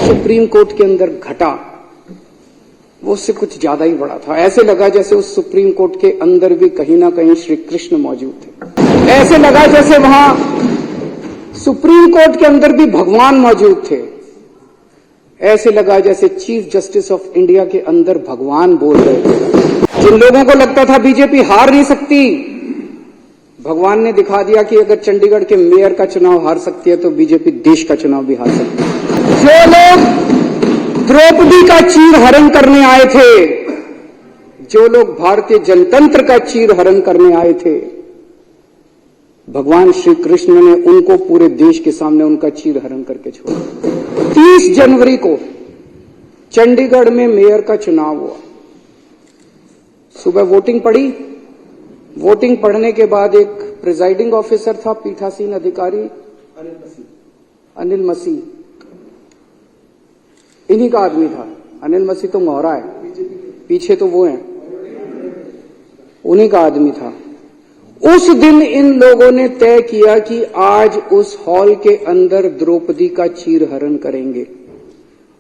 Supreme court के अंदर घटा वो उससे कुछ ज्यादा ही बड़ा था। ऐसे लगा जैसे उस सुप्रीम कोर्ट के अंदर भी कहीं ना कहीं श्री कृष्ण मौजूद थे। ऐसे लगा जैसे वहां सुप्रीम कोर्ट के अंदर भी भगवान मौजूद थे। ऐसे लगा जैसे चीफ जस्टिस ऑफ इंडिया के अंदर भगवान बोल रहे थे। जिन लोगों को लगता था बीजेपी हार नहीं सकती, भगवान ने दिखा दिया कि अगर चंडीगढ़ के मेयर का चुनाव हार सकती है तो बीजेपी देश का चुनाव भी हार सकती है। जो लोग द्रौपदी का चीर हरण करने आए थे, जो लोग भारतीय जनतंत्र का चीर हरण करने आए थे, भगवान श्री कृष्ण ने उनको पूरे देश के सामने उनका चीर हरण करके छोड़ा। 30 जनवरी को चंडीगढ़ में मेयर का चुनाव हुआ। सुबह वोटिंग पड़ी। वोटिंग पढ़ने के बाद एक प्रिजाइडिंग ऑफिसर था, पीठासीन अधिकारी अनिल मसीह, इन्हीं का आदमी था। अनिल मसीह तो मोहरा है, पीछे तो वो है, उन्हीं का आदमी था। उस दिन इन लोगों ने तय किया कि आज उस हॉल के अंदर द्रौपदी का चीर हरण करेंगे।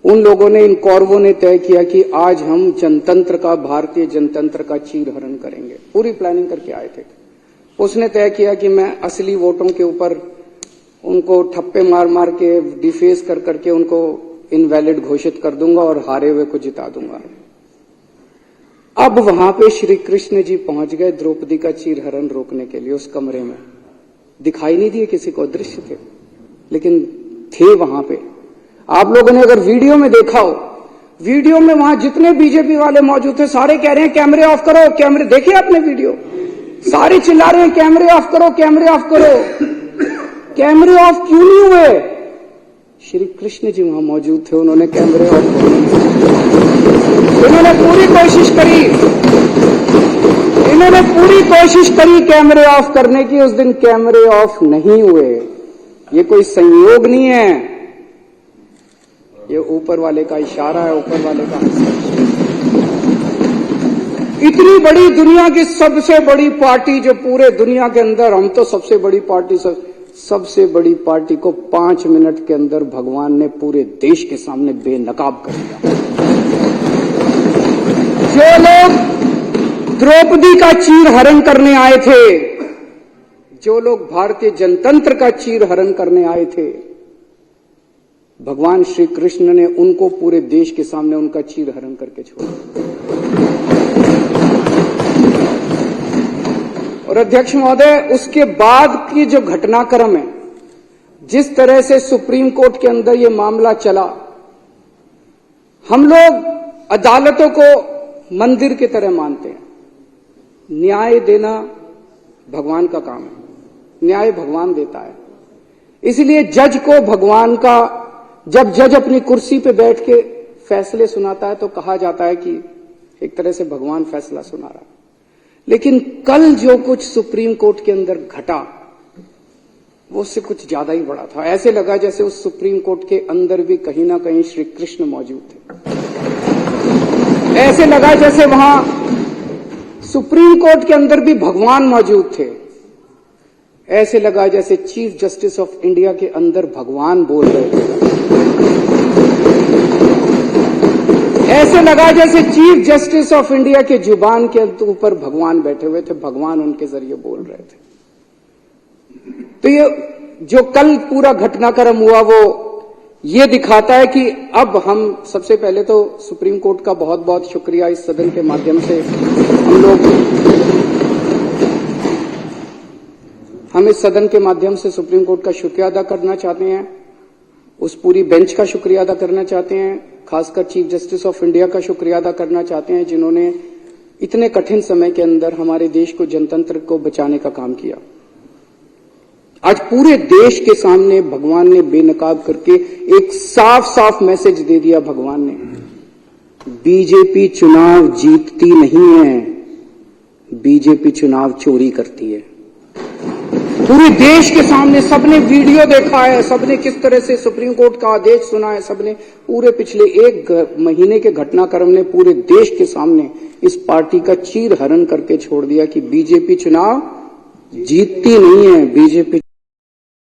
उन लोगों ने, इन कौरवों ने तय किया कि आज हम जनतंत्र का, भारतीय जनतंत्र का चीर हरण करेंगे। पूरी प्लानिंग करके आए थे। उसने तय किया कि मैं असली वोटों के ऊपर उनको ठप्पे मार मार के, डिफेस कर करके उनको इनवैलिड घोषित कर दूंगा और हारे हुए को जिता दूंगा। अब वहां पे श्री कृष्ण जी पहुंच गए द्रौपदी का चीर हरण रोकने के लिए। उस कमरे में दिखाई नहीं दिए किसी को, दृश्य थे, लेकिन थे वहां पे। आप लोगों ने अगर वीडियो में देखा हो, वीडियो में वहां जितने बीजेपी वाले मौजूद थे सारे कह रहे हैं कैमरे ऑफ करो, कैमरे। देखिए आपने वीडियो, सारे चिल्ला रहे हैं कैमरे ऑफ करो, कैमरे ऑफ करो। कैमरे ऑफ क्यों नहीं हुए? श्री कृष्ण जी वहां मौजूद थे, उन्होंने कैमरे ऑफ किए। इन्होंने पूरी कोशिश करी कैमरे ऑफ करने की। उस दिन कैमरे ऑफ नहीं हुए। ये कोई संयोग नहीं है, ये ऊपर वाले का इशारा है, ऊपर वाले का हस्तक्षेप। इतनी बड़ी दुनिया की सबसे बड़ी पार्टी जो पूरे दुनिया के अंदर, हम तो सबसे बड़ी पार्टी, सबसे बड़ी पार्टी को 5 मिनट के अंदर भगवान ने पूरे देश के सामने बेनकाब कर दिया। जो लोग द्रौपदी का चीर हरण करने आए थे, जो लोग भारतीय जनतंत्र का चीर हरण करने आए थे, भगवान श्री कृष्ण ने उनको पूरे देश के सामने उनका चीर हरण करके छोड़ा। और अध्यक्ष महोदय, उसके बाद की जो घटनाक्रम है, जिस तरह से सुप्रीम कोर्ट के अंदर ये मामला चला, हम लोग अदालतों को मंदिर की तरह मानते हैं। न्याय देना भगवान का काम है, न्याय भगवान देता है। इसलिए जज को भगवान का, जब जज अपनी कुर्सी पे बैठ के फैसले सुनाता है तो कहा जाता है कि एक तरह से भगवान फैसला सुना रहा है। लेकिन कल जो कुछ सुप्रीम कोर्ट के अंदर घटा वो उससे कुछ ज्यादा ही बड़ा था। ऐसे लगा जैसे उस सुप्रीम कोर्ट के अंदर भी कहीं ना कहीं श्री कृष्ण मौजूद थे। ऐसे लगा जैसे वहां सुप्रीम कोर्ट के अंदर भी भगवान मौजूद थे। ऐसे लगा जैसे चीफ जस्टिस ऑफ इंडिया के अंदर भगवान बोल रहे थे। ऐसे लगा जैसे चीफ जस्टिस ऑफ इंडिया के जुबान के ऊपर भगवान बैठे हुए थे, भगवान उनके जरिए बोल रहे थे। तो ये जो कल पूरा घटनाक्रम हुआ वो ये दिखाता है कि अब हम, सबसे पहले तो सुप्रीम कोर्ट का बहुत बहुत शुक्रिया, इस सदन के माध्यम से हम इस सदन के माध्यम से सुप्रीम कोर्ट का शुक्रिया अदा करना चाहते हैं, उस पूरी बेंच का शुक्रिया अदा करना चाहते हैं, खासकर चीफ जस्टिस ऑफ इंडिया का शुक्रिया अदा करना चाहते हैं, जिन्होंने इतने कठिन समय के अंदर हमारे देश को, जनतंत्र को बचाने का काम किया। आज पूरे देश के सामने भगवान ने बेनकाब करके एक साफ साफ मैसेज दे दिया। भगवान ने, बीजेपी चुनाव जीतती नहीं है, बीजेपी चुनाव चोरी करती है। पूरे देश के सामने सबने वीडियो देखा है, सबने किस तरह से सुप्रीम कोर्ट का आदेश सुना है, सबने पूरे पिछले 1 महीने के घटनाक्रम ने पूरे देश के सामने इस पार्टी का चीर हरण करके छोड़ दिया कि बीजेपी चुनाव जीतती नहीं है, बीजेपी